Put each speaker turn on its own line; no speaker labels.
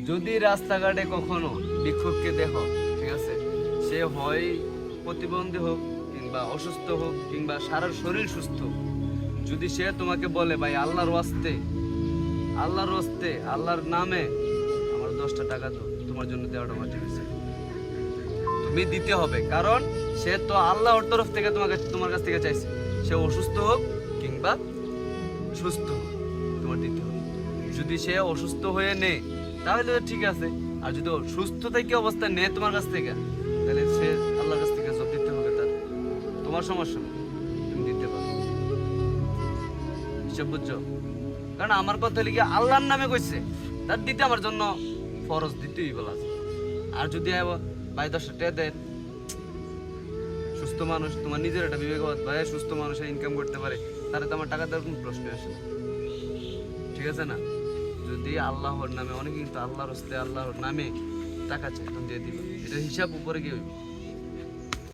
যদি রাস্তাঘাটে কখনো ভিক্ষুককে দেখো, ঠিক আছে, সে হয় প্রতিবন্ধী হোক কিংবা অসুস্থ হোক কিংবা সারা শরীর সুস্থ, যদি সে তোমাকে বলে ভাই আল্লাহর ওয়াস্তে, আল্লাহর ওয়াস্তে, আল্লাহর নামে আমার 10টা টাকা দাও, তোমার জন্য দেওয়াটা আমার ঠিক আছে, তুমি দিতে হবে। কারণ সে তো আল্লাহর তরফ থেকে তোমার কাছ থেকে চাইছে, সে অসুস্থ হোক কিংবা সুস্থ হোক, তোমার দিতে হবে। যদি সে অসুস্থ হয়ে নেয় তাহলে তো ঠিক আছে, আর যদি সুস্থ থেকে অবস্থা নেয় তোমার কাছ থেকে, তাহলে সে আল্লাহর কাছ থেকে সব দিতে হবে তার। তোমার সমস্যা নেই, তুমি দিতে পারো। হিসাব বুঝছো? কারণ আমার কথা লিখে আল্লাহর নামে কইছে, তার দিতে আমার জন্য ফরজ, দিতেই বলা আছে। আর যদি ভাই 10টা টাকা দেন, সুস্থ মানুষ, তোমার নিজের একটা বিবেকবোধ, ভাই সুস্থ মানুষ ইনকাম করতে পারে, তাহলে তো আমার টাকা দেওয়ার কোনো প্রশ্ন আসে না, ঠিক আছে না? যদি আল্লাহর নামে, অনেকে কিন্তু আল্লাহর হস্তে আল্লাহর নামে টাকা চায়, তখন দিয়ে দিবে, এটা হিসাব উপরে গিয়ে হইব।